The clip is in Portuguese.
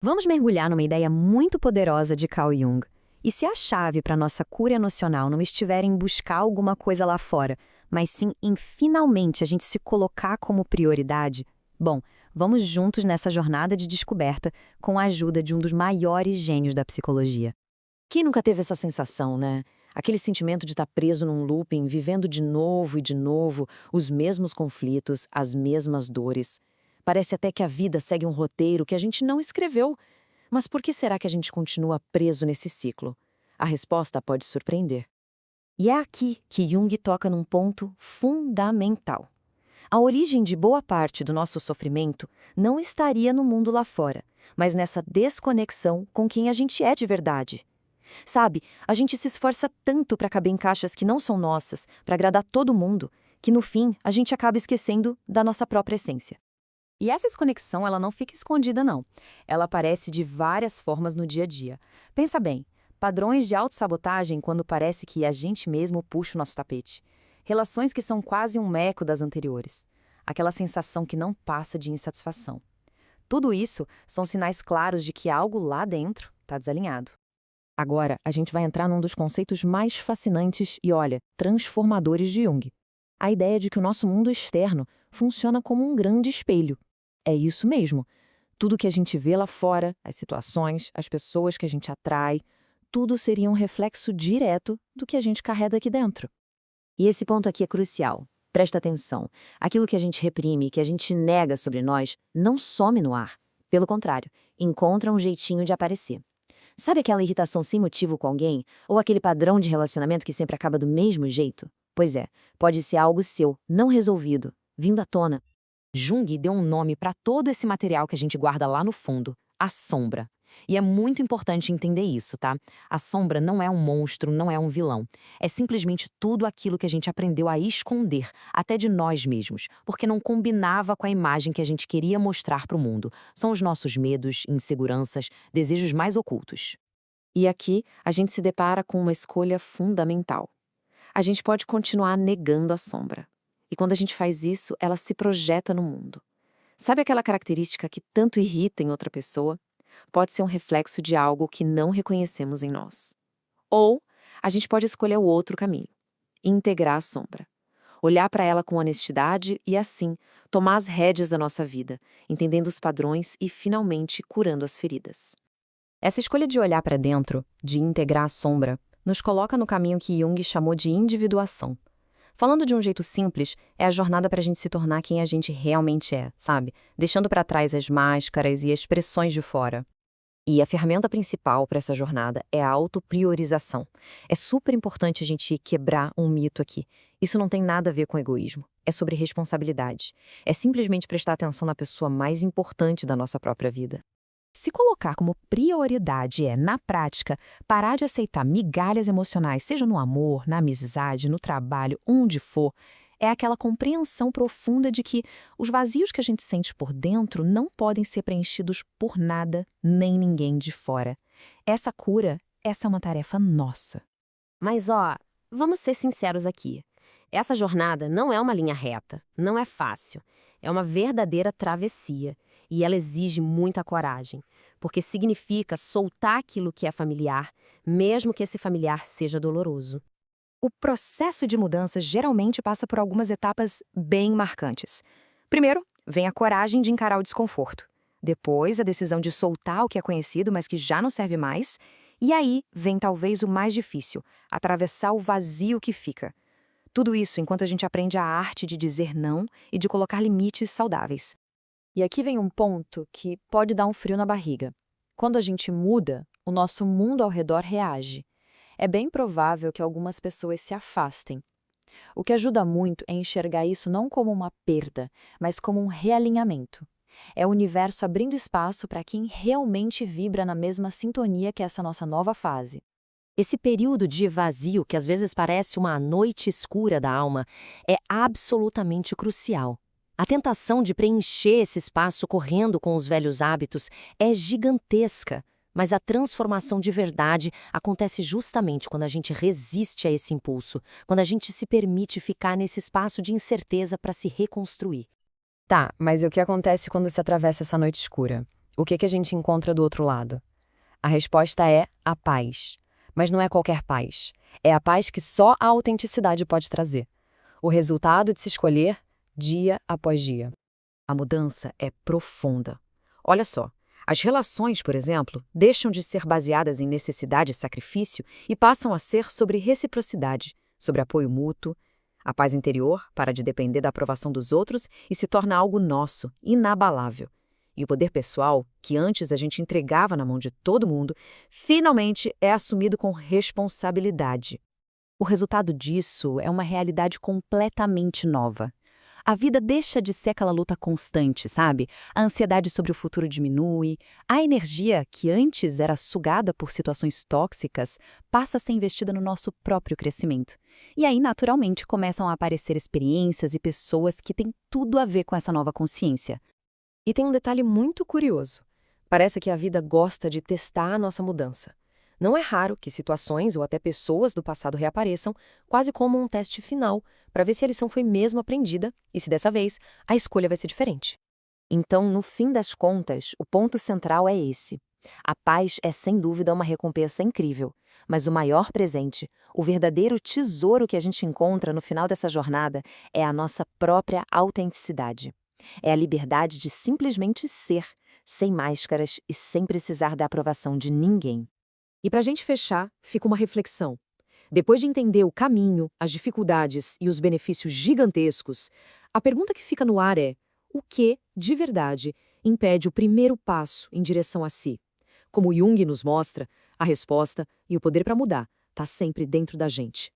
Vamos mergulhar numa ideia muito poderosa de Carl Jung. E se a chave para nossa cura emocional não estiver em buscar alguma coisa lá fora, mas sim em finalmente a gente se colocar como prioridade? Bom, vamos juntos nessa jornada de descoberta com a ajuda de um dos maiores gênios da psicologia. Quem nunca teve essa sensação, né? Aquele sentimento de estar preso num looping, vivendo de novo e de novo os mesmos conflitos, as mesmas dores. Parece até que a vida segue um roteiro que a gente não escreveu. Mas por que será que a gente continua preso nesse ciclo? A resposta pode surpreender. E é aqui que Jung toca num ponto fundamental. A origem de boa parte do nosso sofrimento não estaria no mundo lá fora, mas nessa desconexão com quem a gente é de verdade. Sabe, a gente se esforça tanto para caber em caixas que não são nossas, para agradar todo mundo, que no fim a gente acaba esquecendo da nossa própria essência. E essa desconexão, ela não fica escondida, não. Ela aparece de várias formas no dia a dia. Pensa bem, padrões de autossabotagem quando parece que a gente mesmo puxa o nosso tapete. Relações que são quase um eco das anteriores. Aquela sensação que não passa de insatisfação. Tudo isso são sinais claros de que algo lá dentro está desalinhado. Agora, a gente vai entrar num dos conceitos mais fascinantes e, olha, transformadores de Jung. A ideia de que o nosso mundo externo funciona como um grande espelho. É isso mesmo. Tudo que a gente vê lá fora, as situações, as pessoas que a gente atrai, tudo seria um reflexo direto do que a gente carrega aqui dentro. E esse ponto aqui é crucial. Presta atenção. Aquilo que a gente reprime, que a gente nega sobre nós, não some no ar. Pelo contrário, encontra um jeitinho de aparecer. Sabe aquela irritação sem motivo com alguém? Ou aquele padrão de relacionamento que sempre acaba do mesmo jeito? Pois é, pode ser algo seu, não resolvido, vindo à tona. Jung deu um nome para todo esse material que a gente guarda lá no fundo, a sombra. E é muito importante entender isso, tá? A sombra não é um monstro, não é um vilão. É simplesmente tudo aquilo que a gente aprendeu a esconder, até de nós mesmos, porque não combinava com a imagem que a gente queria mostrar para o mundo. São os nossos medos, inseguranças, desejos mais ocultos. E aqui a gente se depara com uma escolha fundamental. A gente pode continuar negando a sombra. E quando a gente faz isso, ela se projeta no mundo. Sabe aquela característica que tanto irrita em outra pessoa? Pode ser um reflexo de algo que não reconhecemos em nós. Ou a gente pode escolher o outro caminho, integrar a sombra. Olhar para ela com honestidade e, assim, tomar as rédeas da nossa vida, entendendo os padrões e, finalmente, curando as feridas. Essa escolha de olhar para dentro, de integrar a sombra, nos coloca no caminho que Jung chamou de individuação. Falando de um jeito simples, é a jornada para a gente se tornar quem a gente realmente é, sabe? Deixando para trás as máscaras e expressões de fora. E a ferramenta principal para essa jornada é a autopriorização. É super importante a gente quebrar um mito aqui. Isso não tem nada a ver com egoísmo. É sobre responsabilidade. É simplesmente prestar atenção na pessoa mais importante da nossa própria vida. Se colocar como prioridade é, na prática, parar de aceitar migalhas emocionais, seja no amor, na amizade, no trabalho, onde for, é aquela compreensão profunda de que os vazios que a gente sente por dentro não podem ser preenchidos por nada nem ninguém de fora. Essa cura, essa é uma tarefa nossa. Mas ó, vamos ser sinceros aqui. Essa jornada não é uma linha reta, não é fácil. É uma verdadeira travessia. E ela exige muita coragem, porque significa soltar aquilo que é familiar, mesmo que esse familiar seja doloroso. O processo de mudança geralmente passa por algumas etapas bem marcantes. Primeiro, vem a coragem de encarar o desconforto. Depois, a decisão de soltar o que é conhecido, mas que já não serve mais. E aí, vem talvez o mais difícil, atravessar o vazio que fica. Tudo isso enquanto a gente aprende a arte de dizer não e de colocar limites saudáveis. E aqui vem um ponto que pode dar um frio na barriga. Quando a gente muda, o nosso mundo ao redor reage. É bem provável que algumas pessoas se afastem. O que ajuda muito é enxergar isso não como uma perda, mas como um realinhamento. É o universo abrindo espaço para quem realmente vibra na mesma sintonia que essa nossa nova fase. Esse período de vazio, que às vezes parece uma noite escura da alma, é absolutamente crucial. A tentação de preencher esse espaço correndo com os velhos hábitos é gigantesca, mas a transformação de verdade acontece justamente quando a gente resiste a esse impulso, quando a gente se permite ficar nesse espaço de incerteza para se reconstruir. Tá, mas e o que acontece quando se atravessa essa noite escura? O que a gente encontra do outro lado? A resposta é a paz. Mas não é qualquer paz. É a paz que só a autenticidade pode trazer. O resultado de se escolher dia após dia. A mudança é profunda. Olha só, as relações, por exemplo, deixam de ser baseadas em necessidade e sacrifício e passam a ser sobre reciprocidade, sobre apoio mútuo. A paz interior para de depender da aprovação dos outros e se torna algo nosso, inabalável. E o poder pessoal, que antes a gente entregava na mão de todo mundo, finalmente é assumido com responsabilidade. O resultado disso é uma realidade completamente nova. A vida deixa de ser aquela luta constante, sabe? A ansiedade sobre o futuro diminui, a energia que antes era sugada por situações tóxicas passa a ser investida no nosso próprio crescimento. E aí, naturalmente, começam a aparecer experiências e pessoas que têm tudo a ver com essa nova consciência. E tem um detalhe muito curioso. Parece que a vida gosta de testar a nossa mudança. Não é raro que situações ou até pessoas do passado reapareçam, quase como um teste final, para ver se a lição foi mesmo aprendida e se dessa vez a escolha vai ser diferente. Então, no fim das contas, o ponto central é esse. A paz é sem dúvida uma recompensa incrível, mas o maior presente, o verdadeiro tesouro que a gente encontra no final dessa jornada é a nossa própria autenticidade. É a liberdade de simplesmente ser, sem máscaras e sem precisar da aprovação de ninguém. E para a gente fechar, fica uma reflexão. Depois de entender o caminho, as dificuldades e os benefícios gigantescos, a pergunta que fica no ar é: o que, de verdade, impede o primeiro passo em direção a si? Como Jung nos mostra, a resposta e o poder para mudar está sempre dentro da gente.